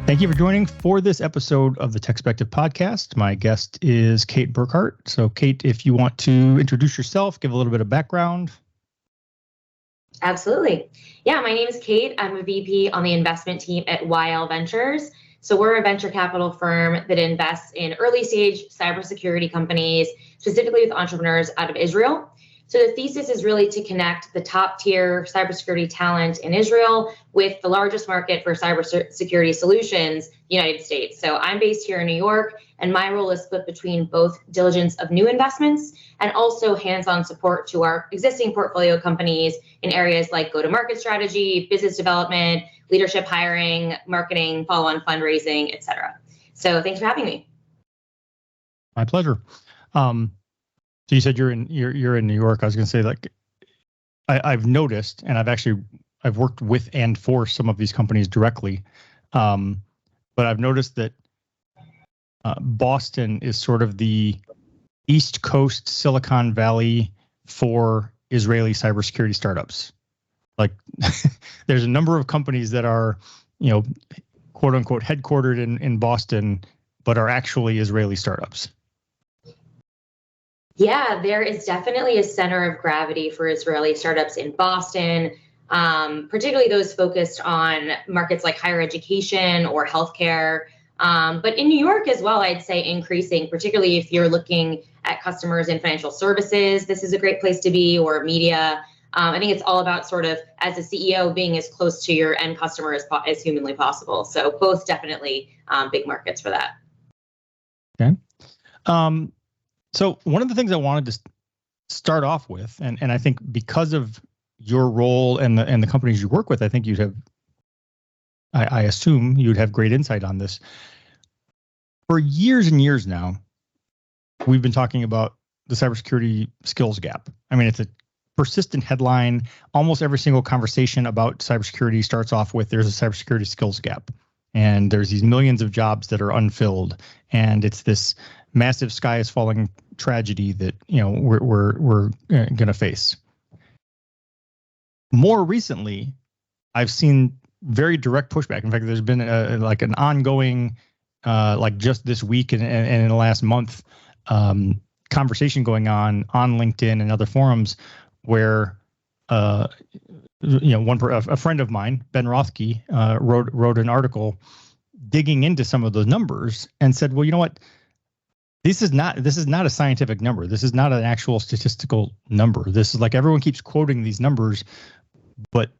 Thank you for joining for this episode of the TechSpective Podcast. My guest is Kate Burkhardt. So, Kate, if you want to introduce yourself, give a little bit of background. Absolutely. Yeah, my name is Kate. I'm a VP on the investment team at YL Ventures. So we're a venture capital firm that invests in early stage cybersecurity companies, specifically with entrepreneurs out of Israel. So the thesis is really to connect the top tier cybersecurity talent in Israel with the largest market for cybersecurity solutions, the United States. So I'm based here in New York, and my role is split between both diligence of new investments and also hands-on support to our existing portfolio companies in areas like go-to-market strategy, business development, leadership hiring, marketing, follow-on fundraising, et cetera. So thanks for having me. My pleasure. So you said you're in New York. I was going to say, like, I've noticed, and I've worked with and for some of these companies directly, but I've noticed that Boston is sort of the East Coast Silicon Valley for Israeli cybersecurity startups. Like, there's a number of companies that are, quote unquote, headquartered in Boston, but are actually Israeli startups. Yeah, there is definitely a center of gravity for Israeli startups in Boston, particularly those focused on markets like higher education or healthcare. But in New York as well, I'd say increasing, particularly if you're looking at customers in financial services, this is a great place to be, or media. I think it's all about sort of, as a CEO, being as close to your end customer as humanly possible. So both definitely big markets for that. Okay. So one of the things I wanted to start off with, and I think because of your role and the companies you work with, I think you'd have, I assume you'd have great insight on this. For years and years now, we've been talking about the cybersecurity skills gap. I mean, it's a persistent headline. Almost every single conversation about cybersecurity starts off with there's a cybersecurity skills gap. And there's these millions of jobs that are unfilled. And it's this massive sky is falling tragedy that, we're going to face. More recently, I've seen very direct pushback. In fact, there's been an ongoing, just this week and in the last month, conversation going on LinkedIn and other forums where, a friend of mine, Ben Rothke, wrote an article digging into some of those numbers and said, well, you know what? This is not a scientific number. This is not an actual statistical number. This is like, everyone keeps quoting these numbers, but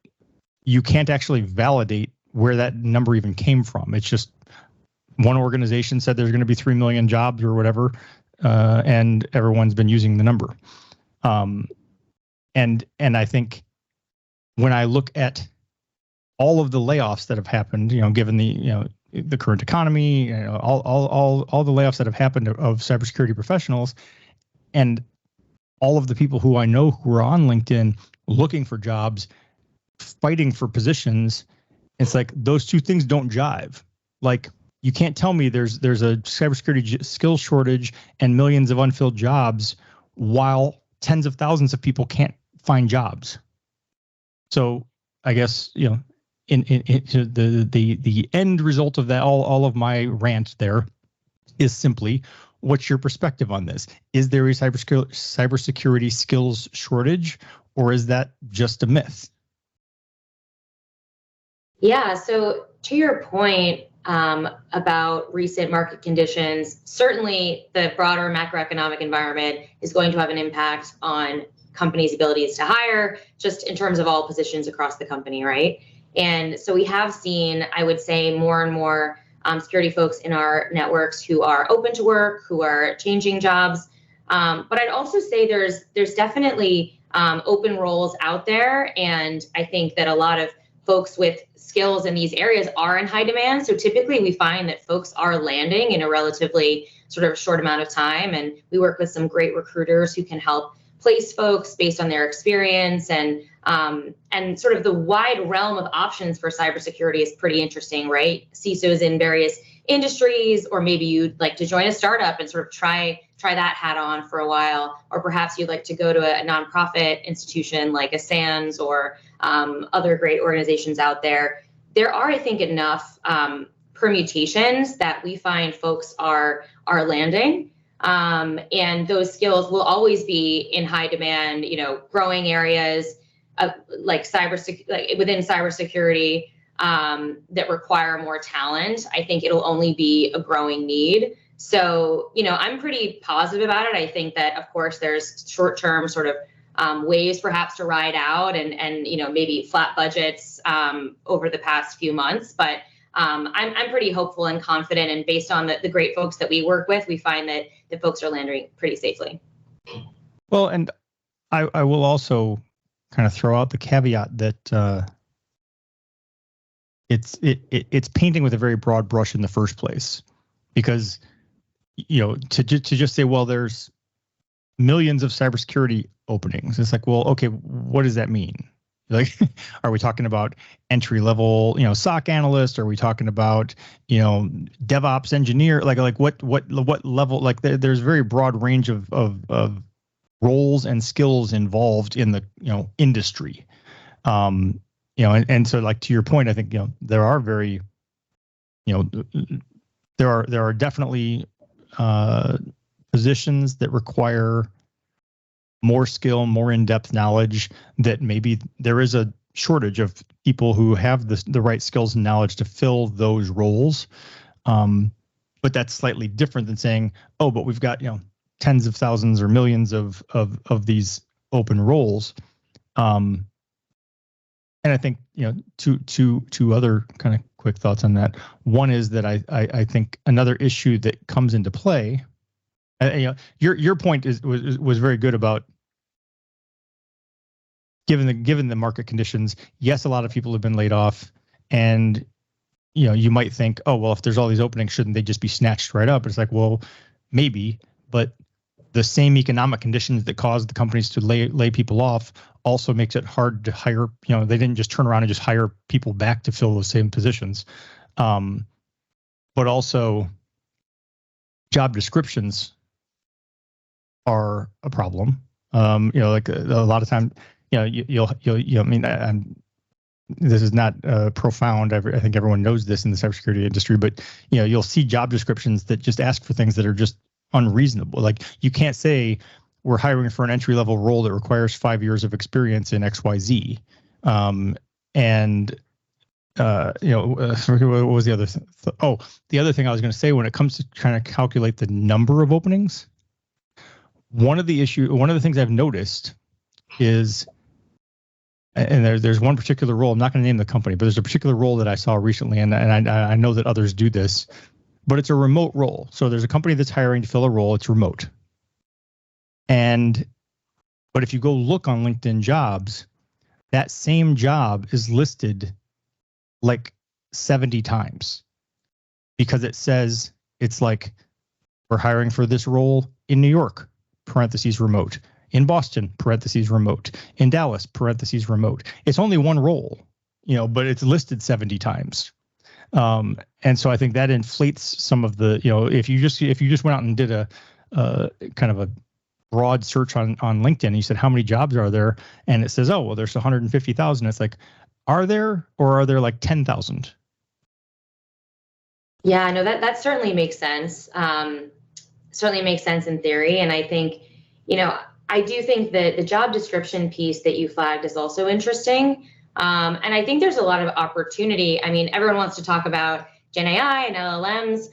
you can't actually validate where that number even came from. It's just one organization said there's going to be 3 million jobs or whatever, and everyone's been using the number. And I think when I look at all of the layoffs that have happened, given the current economy, all the layoffs that have happened of cybersecurity professionals, and all of the people who I know who are on LinkedIn looking for jobs, fighting for positions, it's like those two things don't jive. Like, you can't tell me there's a cybersecurity skills shortage and millions of unfilled jobs while tens of thousands of people can't find jobs. So I guess, in the end result of that, all of my rant there is simply, what's your perspective on this? Is there a cybersecurity skills shortage, or is that just a myth? Yeah, so to your point about recent market conditions, certainly the broader macroeconomic environment is going to have an impact on companies' abilities to hire, just in terms of all positions across the company, right? And so we have seen, I would say, more and more security folks in our networks who are open to work, who are changing jobs. But I'd also say there's definitely open roles out there. And I think that a lot of folks with skills in these areas are in high demand. So typically we find that folks are landing in a relatively sort of short amount of time. And we work with some great recruiters who can help place folks based on their experience, and sort of the wide realm of options for cybersecurity is pretty interesting, right? CISOs in various industries, or maybe you'd like to join a startup and sort of try that hat on for a while, or perhaps you'd like to go to a nonprofit institution like a SANS or other great organizations out there. There are, I think, enough permutations that we find folks are landing. And those skills will always be in high demand, growing areas of like within cybersecurity that require more talent. I think it'll only be a growing need. So, I'm pretty positive about it. I think that, of course, there's short-term sort of ways perhaps to ride out and maybe flat budgets over the past few months. But I'm pretty hopeful and confident. And based on the great folks that we work with, we find that the folks are landing pretty safely. Well, and I will also kind of throw out the caveat that it's painting with a very broad brush in the first place, because to just say, well, there's millions of cybersecurity openings. It's like, well, okay, what does that mean? Like, are we talking about entry level, SOC analyst? Are we talking about, DevOps engineer? Like what level? Like there's a very broad range of roles and skills involved in the industry. And so, like, to your point, I think there are very, there are definitely positions that require more skill, more in-depth knowledge, that maybe there is a shortage of people who have the right skills and knowledge to fill those roles. But that's slightly different than saying, oh, but we've got tens of thousands or millions of these open roles. And I think two other kind of quick thoughts on that. One is that I think another issue that comes into play. Your point was very good about given the market conditions. Yes, a lot of people have been laid off, and you might think, oh well, if there's all these openings, shouldn't they just be snatched right up? It's like, well, maybe, but the same economic conditions that caused the companies to lay people off also makes it hard to hire. They didn't just turn around and just hire people back to fill those same positions, but also job descriptions are a problem. Like a lot of time, you'll I mean, this is not profound. I think everyone knows this in the cybersecurity industry, but you'll see job descriptions that just ask for things that are just unreasonable. Like, you can't say we're hiring for an entry level role that requires 5 years of experience in XYZ. What was the other thing? The other thing I was going to say, when it comes to trying to calculate the number of openings, one of the things I've noticed is, and there's one particular role, I'm not going to name the company, but there's a particular role that I saw recently, and I know that others do this, but it's a remote role. So there's a company that's hiring to fill a role. It's remote. But if you go look on LinkedIn Jobs, that same job is listed like 70 times, because it says, it's like, we're hiring for this role in New York, parentheses remote, in Boston, parentheses remote, in Dallas, parentheses remote. It's only one role, but it's listed 70 times. And so I think that inflates some of the, if you just went out and did a kind of a broad search on LinkedIn, and you said, how many jobs are there? And it says, oh, well, there's 150,000. It's like, are there, or are there like 10,000? Yeah, no, that certainly makes sense. Certainly makes sense in theory. And I think, I do think that the job description piece that you flagged is also interesting. And I think there's a lot of opportunity. I mean, everyone wants to talk about Gen AI and LLMs,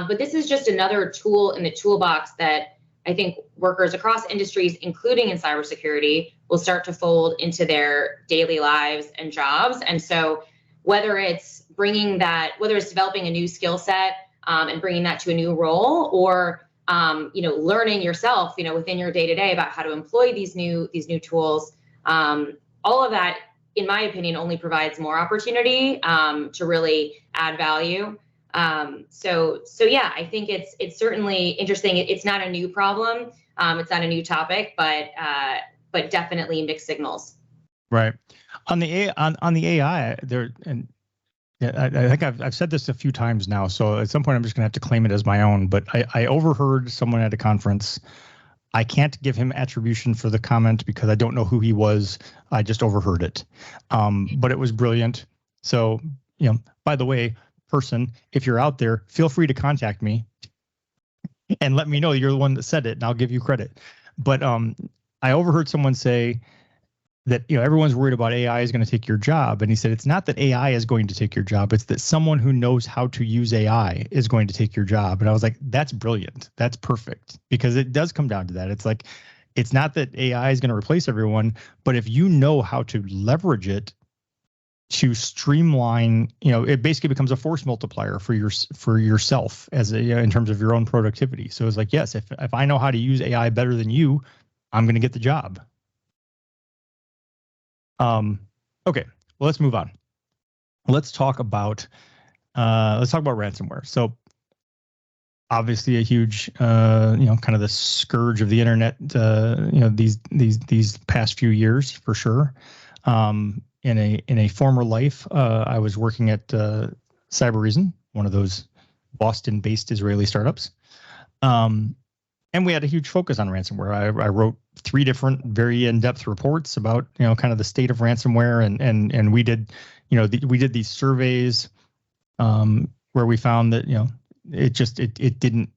but this is just another tool in the toolbox that I think workers across industries, including in cybersecurity, will start to fold into their daily lives and jobs. And so whether it's developing a new skill set and bringing that to a new role, or learning yourself, within your day-to-day about how to employ these new tools, all of that, in my opinion, only provides more opportunity to really add value. So yeah, I think it's certainly interesting. It's not a new problem. It's not a new topic, but definitely mixed signals. Right. On the AI there, and yeah, I think I've said this a few times now, so at some point I'm just going to have to claim it as my own, but I overheard someone at a conference. I can't give him attribution for the comment because I don't know who he was. I just overheard it. But it was brilliant. So, by the way, person, if you're out there, feel free to contact me and let me know you're the one that said it, and I'll give you credit. But I overheard someone say that everyone's worried about AI is going to take your job, and he said it's not that AI is going to take your job; it's that someone who knows how to use AI is going to take your job. And I was like, that's brilliant, that's perfect, because it does come down to that. It's like, it's not that AI is going to replace everyone, but if you know how to leverage it to streamline, it basically becomes a force multiplier for yourself as in terms of your own productivity. So it's like, yes, if I know how to use AI better than you, I'm going to get the job. Okay, well, let's move on. Let's talk about ransomware. So obviously a huge, kind of the scourge of the internet, these past few years for sure. In a former life, I was working at Cybersecurity, one of those Boston-based Israeli startups. And we had a huge focus on ransomware. I wrote 3 different very in-depth reports about, kind of the state of ransomware, and we did, we did these surveys where we found that, it didn't.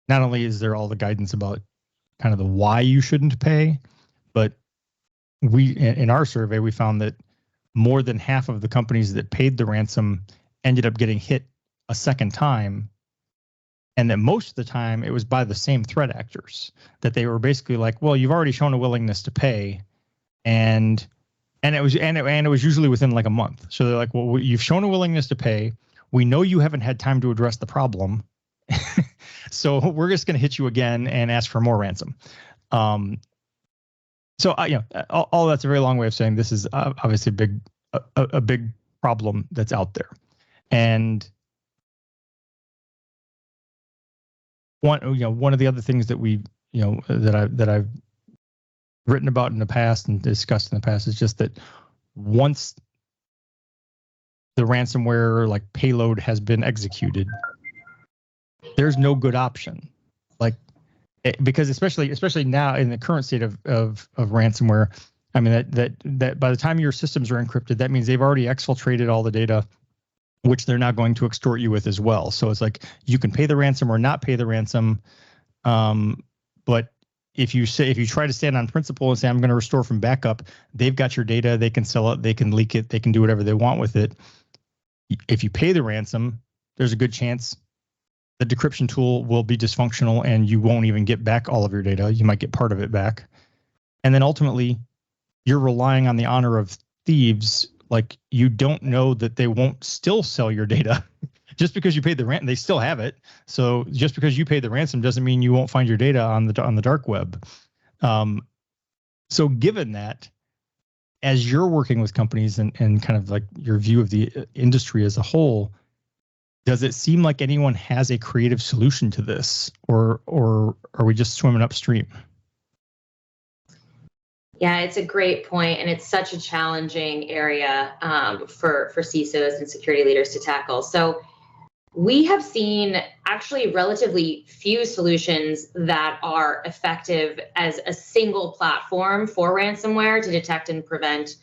Not only is there all the guidance about kind of the why you shouldn't pay, but in our survey we found that more than half of the companies that paid the ransom ended up getting hit a second time. And that most of the time it was by the same threat actors, that they were basically like, well, you've already shown a willingness to pay. And it was usually within like a month. So they're like, well, you've shown a willingness to pay. We know you haven't had time to address the problem. So we're just going to hit you again and ask for more ransom. So all that's a very long way of saying this is obviously a big problem that's out there. And one of the other things that we that I've written about in the past and discussed in the past is just that once the ransomware like payload has been executed, there's no good option. Because especially now in the current state of ransomware, I mean that by the time your systems are encrypted, that means they've already exfiltrated all the data, which they're now going to extort you with as well. So it's like you can pay the ransom or not pay the ransom, but if you try to stand on principle and say I'm going to restore from backup, they've got your data, they can sell it, they can leak it, they can do whatever they want with it. If you pay the ransom, there's a good chance the decryption tool will be dysfunctional and you won't even get back all of your data. You might get part of it back. And then ultimately, you're relying on the honor of thieves. Like, you don't know that they won't still sell your data. Just because you paid the ransom, they still have it. So just because you paid the ransom doesn't mean you won't find your data on the dark web. So given that, as you're working with companies and kind of like your view of the industry as a whole, does it seem like anyone has a creative solution to this, or are we just swimming upstream? Yeah, it's a great point, and it's such a challenging area for CISOs and security leaders to tackle. So we have seen actually relatively few solutions that are effective as a single platform for ransomware to detect and prevent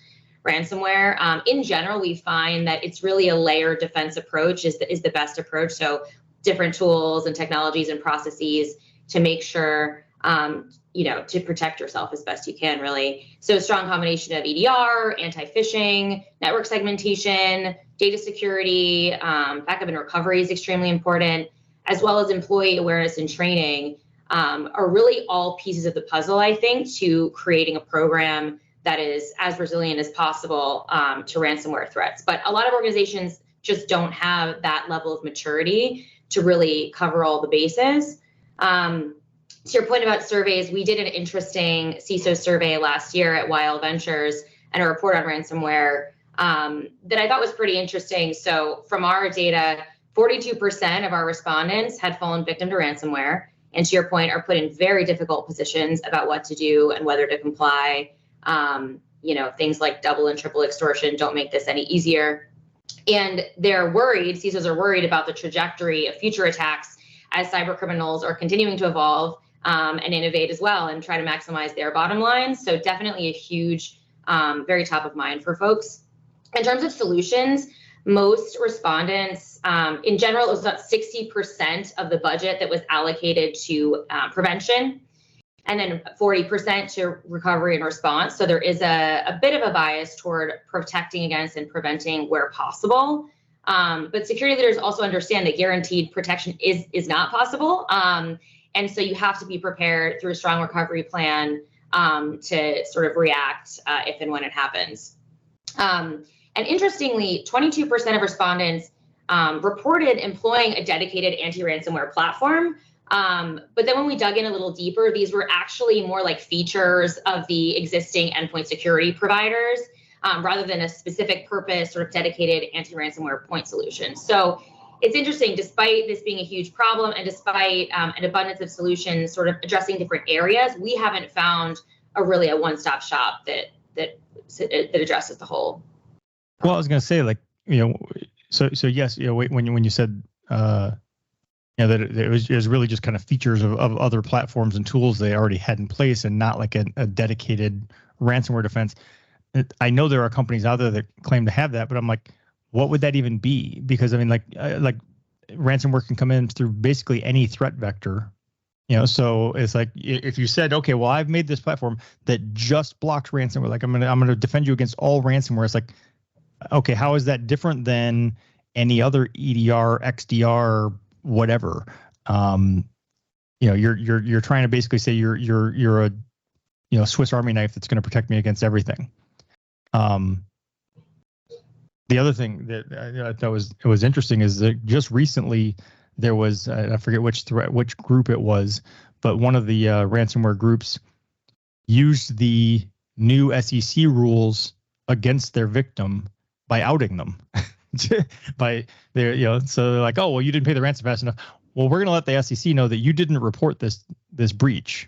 ransomware. In general, we find that it's really a layered defense approach is the best approach. So different tools and technologies and processes to make sure to protect yourself as best you can, really. So a strong combination of EDR, anti-phishing, network segmentation, data security, backup and recovery is extremely important, as well as employee awareness and training are really all pieces of the puzzle, I think, to creating a program that is as resilient as possible to ransomware threats. But a lot of organizations just don't have that level of maturity to really cover all the bases. To your point about surveys, we did an interesting CISO survey last year at YL Ventures and a report on ransomware that I thought was pretty interesting. So from our data, 42% of our respondents had fallen victim to ransomware, and to your point, are put in very difficult positions about what to do and whether to comply. Things like double and triple extortion don't make this any easier. And they're worried, CISOs are worried about the trajectory of future attacks as cyber criminals are continuing to evolve and innovate as well and try to maximize their bottom line. So definitely a huge, very top of mind for folks. In terms of solutions, most respondents, in general, it was about 60% of the budget that was allocated to prevention, and then 40% to recovery and response. So there is a bit of a bias toward protecting against and preventing where possible. But security leaders also understand that guaranteed protection is not possible. And so you have to be prepared through a strong recovery plan to sort of react if and when it happens. And interestingly, 22% of respondents reported employing a dedicated anti-ransomware platform. But then when we dug in a little deeper, these were actually more like features of the existing endpoint security providers, rather than a specific purpose sort of dedicated anti-ransomware point solution. So it's interesting, despite this being a huge problem and despite an abundance of solutions sort of addressing different areas, we haven't found a one-stop shop that addresses the whole. Well, I was going to say, like, so yes, when you said, that it was really just kind of features of other platforms and tools they already had in place, and not like a dedicated ransomware defense. I know there are companies out there that claim to have that, but I'm like, what would that even be? Because I mean, like ransomware can come in through basically any threat vector. So it's like, if you said, okay, well, I've made this platform that just blocks ransomware, like I'm gonna defend you against all ransomware. It's like, okay, how is that different than any other EDR, XDR, whatever? You're trying to basically say you're a Swiss Army knife that's going to protect me against everything. The other thing that I thought was interesting is that just recently there was, I forget which group it was, but one of the ransomware groups used the new SEC rules against their victim by outing them. So they're like, oh, well, you didn't pay the ransom fast enough. Well, we're going to let the SEC know that you didn't report this breach.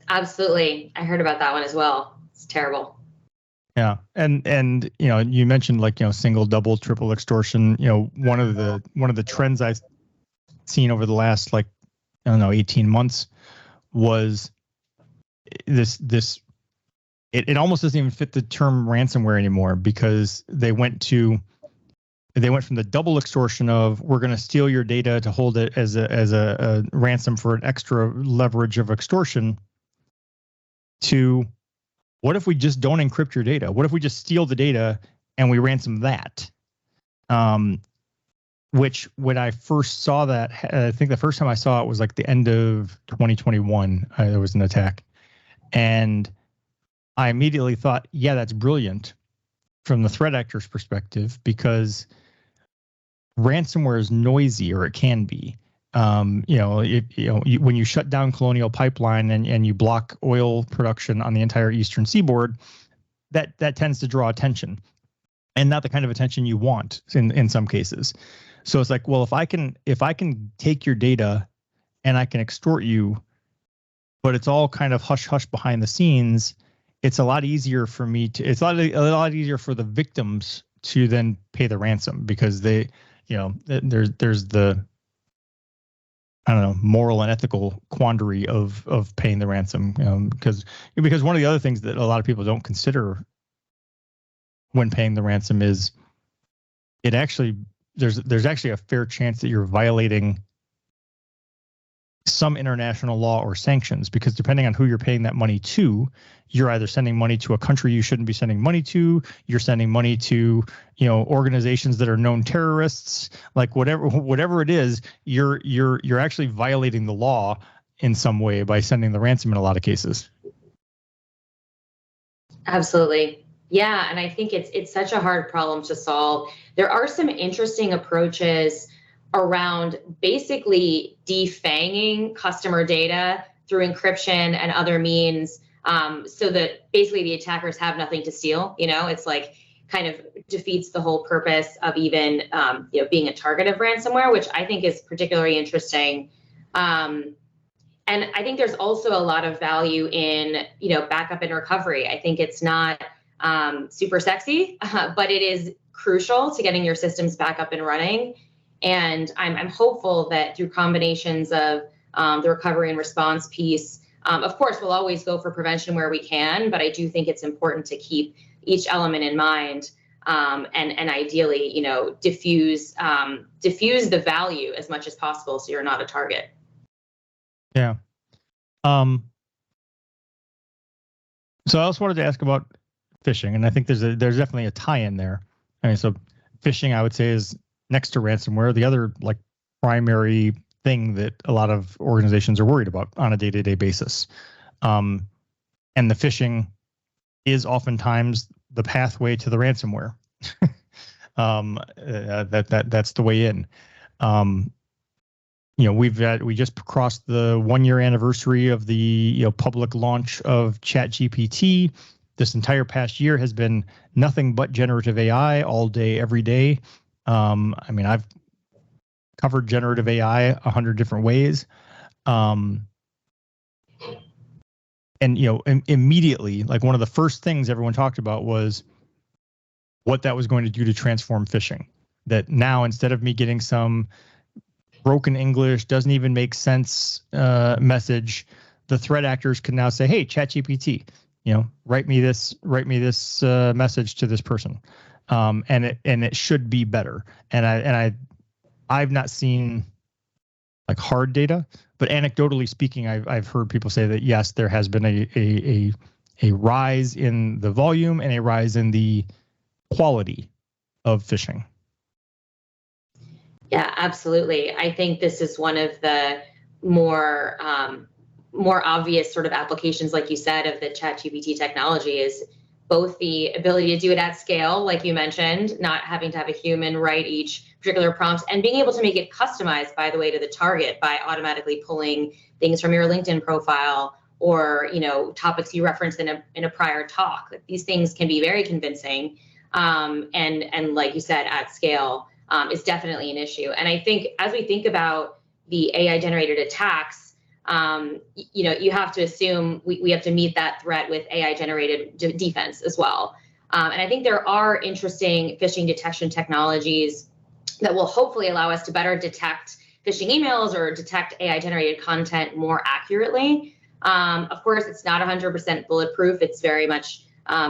Absolutely. I heard about that one as well. It's terrible. Yeah. And you mentioned like, single, double, triple extortion. One of the trends I've seen over the last 18 months was this it almost doesn't even fit the term ransomware anymore, because they went from the double extortion of, we're going to steal your data to hold it as a ransom for an extra leverage of extortion, to, what if we just don't encrypt your data? What if we just steal the data and we ransom that? Which, when I first saw that, I think the first time I saw it was like the end of 2021. There was an attack, and I immediately thought, yeah, that's brilliant from the threat actor's perspective, because ransomware is noisy, or it can be. When you shut down Colonial Pipeline and you block oil production on the entire eastern seaboard, that tends to draw attention, and not the kind of attention you want in some cases. So it's like, well, if I can take your data and I can extort you, but it's all kind of hush hush behind the scenes, it's a lot easier for me to, it's a lot easier for the victims to then pay the ransom, because they, there's the, I don't know, moral and ethical quandary of paying the ransom, because one of the other things that a lot of people don't consider when paying the ransom is, it actually, there's actually a fair chance that you're violating some international law or sanctions, because depending on who you're paying that money to, you're either sending money to a country you shouldn't be sending money to, you're sending money to, organizations that are known terrorists, like whatever it is, you're actually violating the law in some way by sending the ransom in a lot of cases. Absolutely. Yeah, and I think it's such a hard problem to solve. There are some interesting approaches around basically defanging customer data through encryption and other means, so that basically the attackers have nothing to steal. It's like kind of defeats the whole purpose of even being a target of ransomware, which I think is particularly interesting. And I think there's also a lot of value in backup and recovery. I think it's not super sexy, but it is crucial to getting your systems back up and running. And I'm hopeful that through combinations of the recovery and response piece, of course, we'll always go for prevention where we can, but I do think it's important to keep each element in mind. and ideally, diffuse the value as much as possible so you're not a target. Yeah. So I also wanted to ask about phishing, and I think there's definitely a tie-in there. I mean, so phishing, I would say, is next to ransomware, the other like primary thing that a lot of organizations are worried about on a day-to-day basis. And the phishing is oftentimes the pathway to the ransomware. That's the way in. We just crossed the 1-year anniversary of the public launch of ChatGPT. This entire past year has been nothing but generative AI all day, every day. I mean, I've covered generative AI 100 different ways. And immediately, like one of the first things everyone talked about was what that was going to do to transform phishing. That now, instead of me getting some broken English, doesn't even make sense message, the threat actors can now say, "Hey, ChatGPT, write me this message to this person," and it should be better. And I've not seen like hard data, but anecdotally speaking, I've heard people say that yes, there has been a rise in the volume and a rise in the quality of phishing. Yeah, absolutely. I think this is one of the more obvious sort of applications, like you said, of the ChatGPT technology is both the ability to do it at scale, like you mentioned, not having to have a human write each particular prompt, and being able to make it customized, by the way, to the target by automatically pulling things from your LinkedIn profile or topics you referenced in a prior talk. These things can be very convincing, and like you said, at scale is definitely an issue. And I think as we think about the AI generated attacks, you have to assume we have to meet that threat with AI generated defense as well. And I think there are interesting phishing detection technologies that will hopefully allow us to better detect phishing emails or detect AI generated content more accurately. Of course, it's not 100% bulletproof. It's very much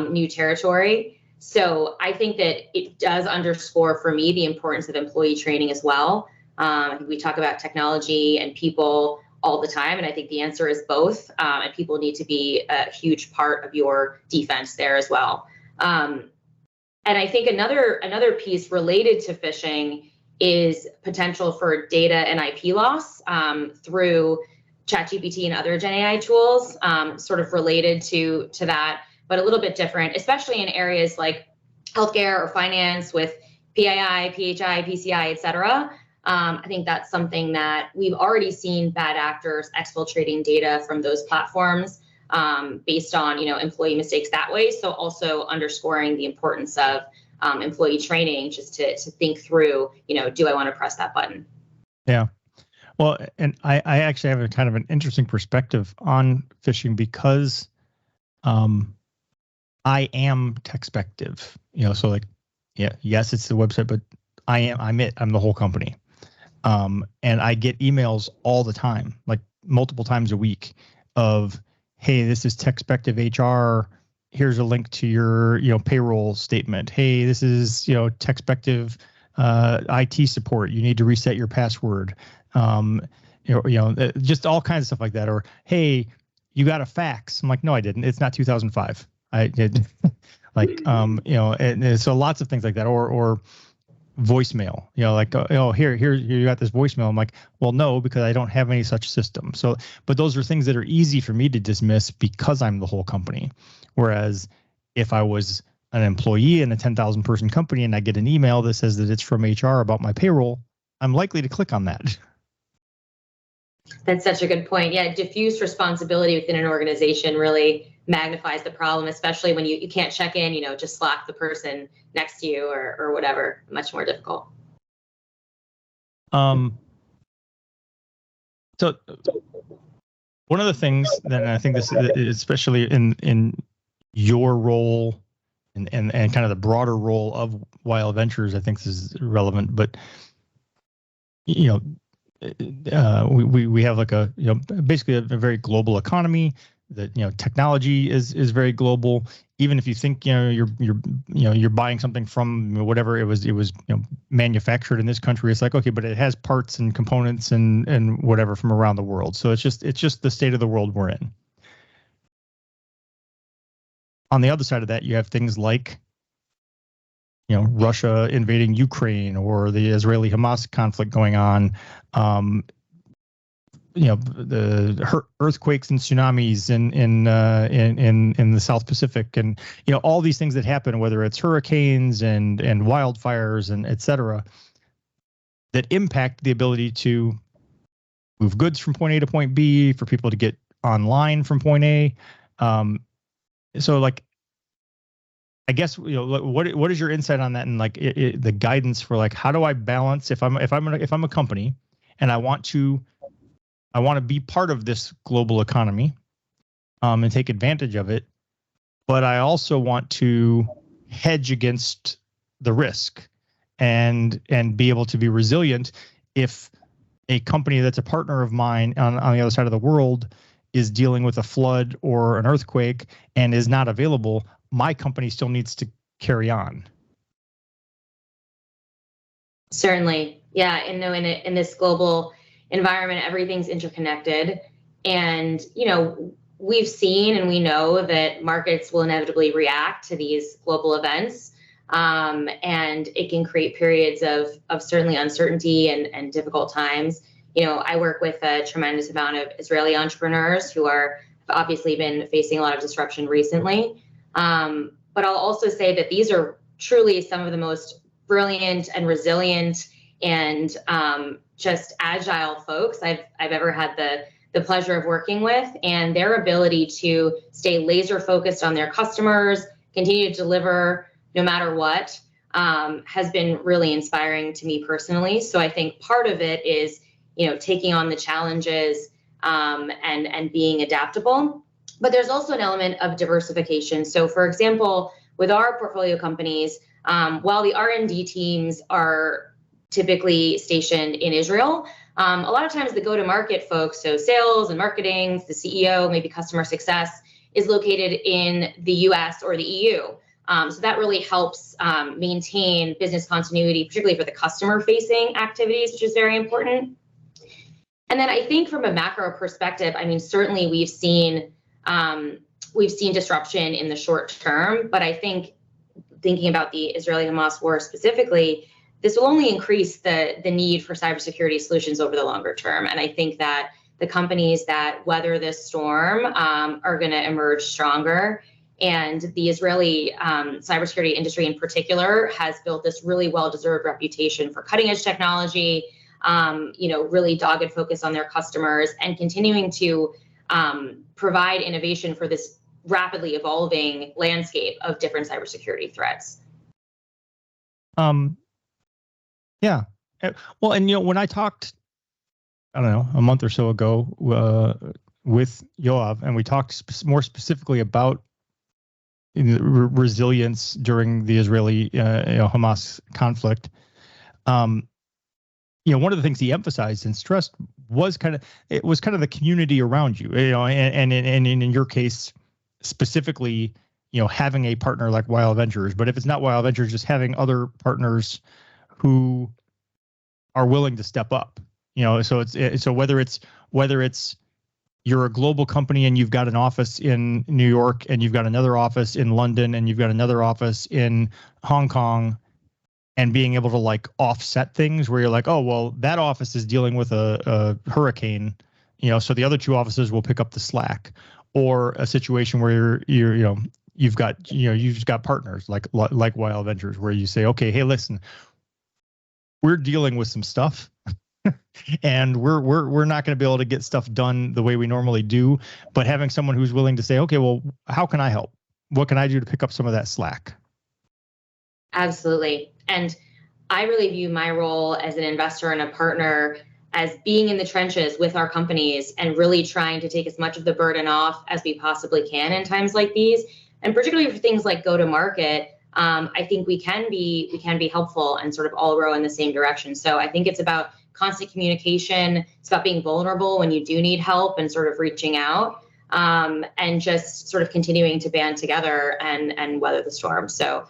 new territory. So I think that it does underscore for me the importance of employee training as well. We talk about technology and people all the time, and I think the answer is both. And people need to be a huge part of your defense there as well. And I think another piece related to phishing is potential for data and IP loss through ChatGPT and other Gen AI tools, sort of related to that, but a little bit different, especially in areas like healthcare or finance with PII, PHI, PCI, et cetera. I think that's something that we've already seen bad actors exfiltrating data from those platforms based on employee mistakes that way. So also underscoring the importance of employee training, just to think through, do I want to press that button? Yeah. Well, and I actually have a kind of an interesting perspective on phishing because I am TechSpective, so like, yes, it's the website, but I'm the whole company. And I get emails all the time, like multiple times a week of, hey, this is TechSpective HR. Here's a link to your, payroll statement. Hey, this is, TechSpective IT support. You need to reset your password. Just all kinds of stuff like that. Or, hey, you got a fax. I'm like, no, I didn't. It's not 2005. I did. And so lots of things like that. Or voicemail, like, here you got this voicemail. I'm like, well, no, because I don't have any such system. So, but those are things that are easy for me to dismiss because I'm the whole company. Whereas if I was an employee in a 10,000 person company and I get an email that says that it's from HR about my payroll, I'm likely to click on that. That's such a good point. Yeah, diffuse responsibility within an organization really magnifies the problem, especially when you can't check in, just Slack the person next to you or whatever. Much more difficult. So one of the things that I think this is, especially in your role and kind of the broader role of Wild Ventures, I think this is relevant, but we have like basically a very global economy. that technology is very global. Even if you think you're buying something from whatever it was manufactured in this country, it's like, okay, but it has parts and components and whatever from around the world. So it's just the state of the world we're in. On the other side of that, you have things like Russia invading Ukraine or the Israeli-Hamas conflict going on. The earthquakes and tsunamis in the South Pacific, and all these things that happen, whether it's hurricanes and wildfires and et cetera, that impact the ability to move goods from point A to point B, for people to get online from point A. So like, I guess what is your insight on that, and like the guidance for like, how do I balance if I'm a company and I want to be part of this global economy, and take advantage of it, but I also want to hedge against the risk and be able to be resilient if a company that's a partner of mine on the other side of the world is dealing with a flood or an earthquake and is not available. My company still needs to carry on. Certainly. Yeah. And in this global environment, everything's interconnected. And, we've seen and we know that markets will inevitably react to these global events. And it can create periods of certainly uncertainty and difficult times. I work with a tremendous amount of Israeli entrepreneurs who have obviously been facing a lot of disruption recently. But I'll also say that these are truly some of the most brilliant and resilient and just agile folks I've ever had the pleasure of working with, and their ability to stay laser focused on their customers, continue to deliver no matter what, has been really inspiring to me personally. So I think part of it is, taking on the challenges and being adaptable. But there's also an element of diversification. So for example, with our portfolio companies, while the R&D teams are typically stationed in Israel, a lot of times the go-to-market folks, so sales and marketing, the CEO, maybe customer success, is located in the US or the EU. So that really helps maintain business continuity, particularly for the customer-facing activities, which is very important. And then I think from a macro perspective, certainly we've seen disruption in the short term, but I think thinking about the Israeli-Hamas war specifically, this will only increase the need for cybersecurity solutions over the longer term. And I think that the companies that weather this storm are going to emerge stronger. And the Israeli cybersecurity industry in particular has built this really well-deserved reputation for cutting-edge technology, really dogged focus on their customers, and continuing to provide innovation for this rapidly evolving landscape of different cybersecurity threats. Yeah. Well, and when I talked, I don't know, a month or so ago with Yoav, and we talked more specifically about resilience during the Israeli Hamas conflict. One of the things he emphasized and stressed was kind of the community around you, and in your case specifically, having a partner like Wild Ventures. But if it's not Wild Ventures, just having other partners who are willing to step up. So whether it's you're a global company and you've got an office in New York and you've got another office in London and you've got another office in Hong Kong, and being able to like offset things where you're like, oh, well, that office is dealing with a hurricane, so the other two offices will pick up the slack, or a situation where you've got partners like Wild Ventures, where you say, okay, hey, listen, we're dealing with some stuff and we're not going to be able to get stuff done the way we normally do, but having someone who's willing to say, okay, well, how can I help? What can I do to pick up some of that slack? Absolutely. And I really view my role as an investor and a partner as being in the trenches with our companies and really trying to take as much of the burden off as we possibly can in times like these. And particularly for things like go to market, I think we can be helpful and sort of all row in the same direction. So I think it's about constant communication. It's about being vulnerable when you do need help and sort of reaching out. and just sort of continuing to band together and weather the storm. So,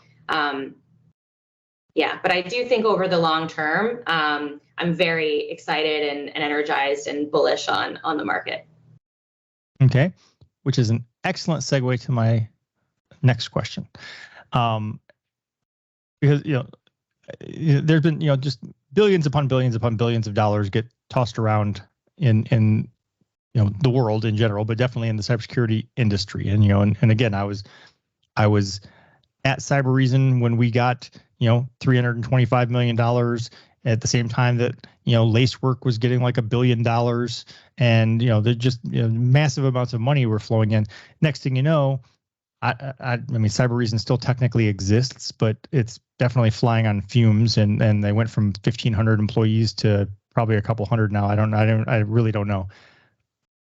yeah, but I do think over the long term, I'm very excited and energized and bullish on the market. Okay, which is an excellent segue to my next question. Because there's been just billions upon billions upon billions of dollars get tossed around in the world in general, but definitely in the cybersecurity industry. And and again, I was at Cyber Reason when we got $325 million at the same time that Lacework was getting like $1 billion, and they're just massive amounts of money were flowing in. Next thing you know, I mean, Cyber Reason still technically exists, but it's definitely flying on fumes, and they went from 1,500 employees to probably a couple hundred now. I really don't know.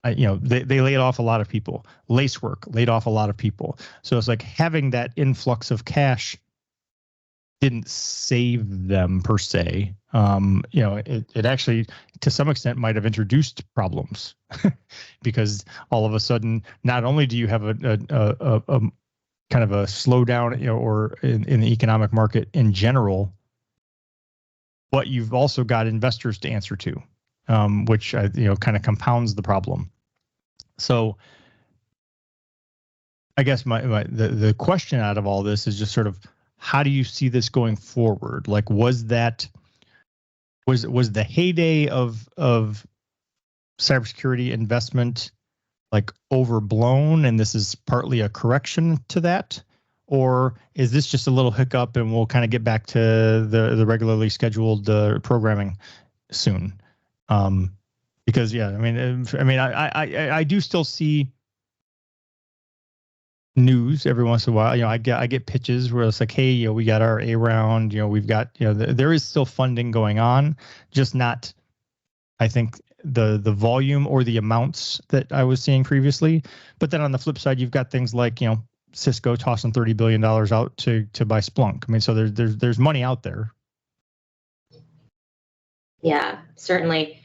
They laid off a lot of people. Lacework laid off a lot of people. So it's like having that influx of cash didn't save them per se. It actually, to some extent, might have introduced problems because all of a sudden, not only do you have a kind of a slowdown, or in the economic market in general, but you've also got investors to answer to, which kind of compounds the problem. So, I guess the question out of all this is just sort of, how do you see this going forward? Like, was the heyday of cybersecurity investment like overblown, and this is partly a correction to that, or is this just a little hiccup and we'll kind of get back to the regularly scheduled programming soon? Because I do still see news every once in a while. I get pitches where it's like, hey, we got our A round, we've got, there is still funding going on, just not, I think, the volume or the amounts that I was seeing previously. But then on the flip side, you've got things like, Cisco tossing $30 billion out to buy Splunk. I mean, so there's money out there. Yeah, certainly.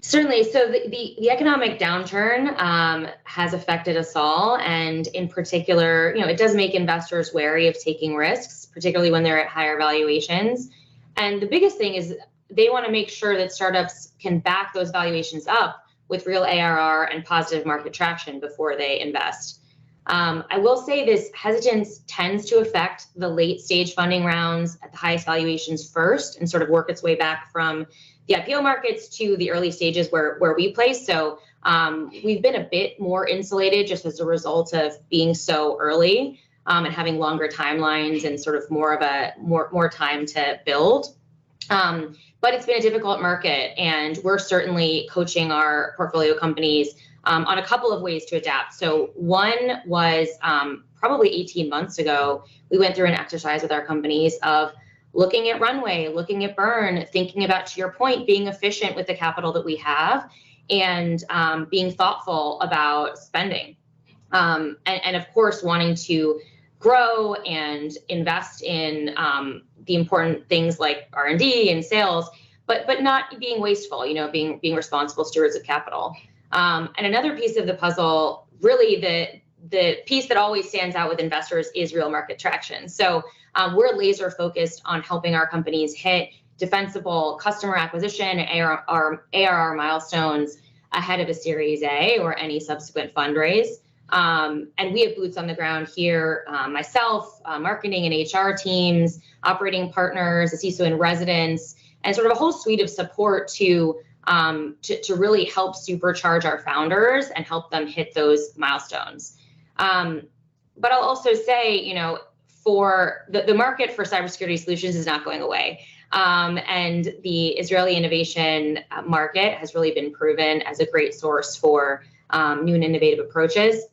So the economic downturn has affected us all, and in particular, it does make investors wary of taking risks, particularly when they're at higher valuations. And the biggest thing is they want to make sure that startups can back those valuations up with real ARR and positive market traction before they invest. I will say this hesitance tends to affect the late stage funding rounds at the highest valuations first, and sort of work its way back from the IPO markets to the early stages where we place. So we've been a bit more insulated just as a result of being so early, and having longer timelines and sort of more time to build. But it's been a difficult market, and we're certainly coaching our portfolio companies on a couple of ways to adapt. So one was probably 18 months ago, we went through an exercise with our companies of looking at runway, looking at burn, thinking about, to your point, being efficient with the capital that we have, and being thoughtful about spending. And of course, wanting to grow and invest in the important things like R&D and sales, but not being wasteful, being responsible stewards of capital. And another piece of the puzzle, really the piece that always stands out with investors, is real market traction. So we're laser focused on helping our companies hit defensible customer acquisition and ARR milestones ahead of a Series A or any subsequent fundraise. And we have boots on the ground here, myself, marketing and HR teams, operating partners, a CISO in residence, and sort of a whole suite of support to really help supercharge our founders and help them hit those milestones. But I'll also say, for the market for cybersecurity solutions is not going away. And the Israeli innovation market has really been proven as a great source for new and innovative approaches.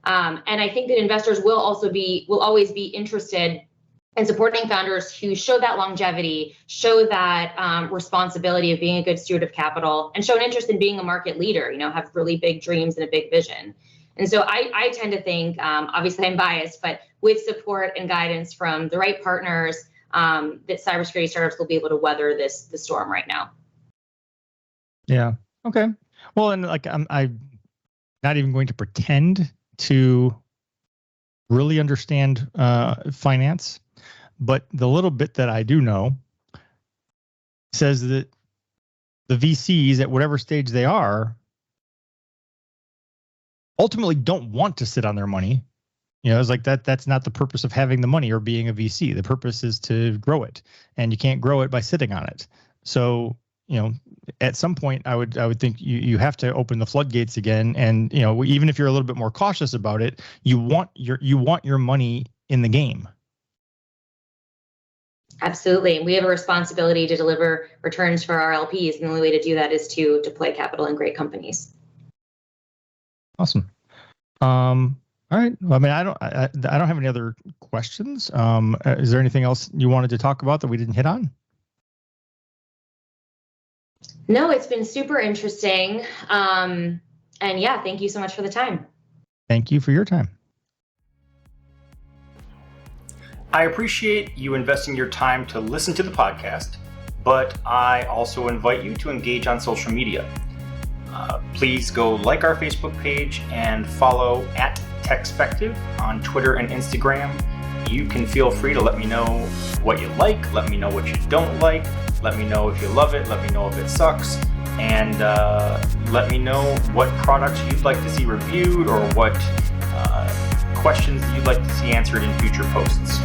And I think that investors will always be interested in supporting founders who show that longevity, show that responsibility of being a good steward of capital, and show an interest in being a market leader, have really big dreams and a big vision. And so I tend to think, obviously I'm biased, but with support and guidance from the right partners, that cybersecurity startups will be able to weather the storm right now. Yeah. Okay. Well, and like not even going to pretend to really understand finance, but the little bit that I do know says that the VCs at whatever stage they are ultimately don't want to sit on their money. It's like that's not the purpose of having the money or being a VC. The purpose is to grow it, and you can't grow it by sitting on it. So, at some point I would think you have to open the floodgates again. And, even if you're a little bit more cautious about it, you want your money in the game. Absolutely. We have a responsibility to deliver returns for our LPs. And the only way to do that is to deploy capital in great companies. Awesome. All right. Well, I mean, I don't have any other questions. Is there anything else you wanted to talk about that we didn't hit on? No, it's been super interesting. And yeah, thank you so much for the time. Thank you for your time. I appreciate you investing your time to listen to the podcast, but I also invite you to engage on social media. Please go like our Facebook page and follow at TechSpective on Twitter and Instagram. You can feel free to let me know what you like, let me know what you don't like, let me know if you love it, let me know if it sucks, and let me know what products you'd like to see reviewed or what questions you'd like to see answered in future posts.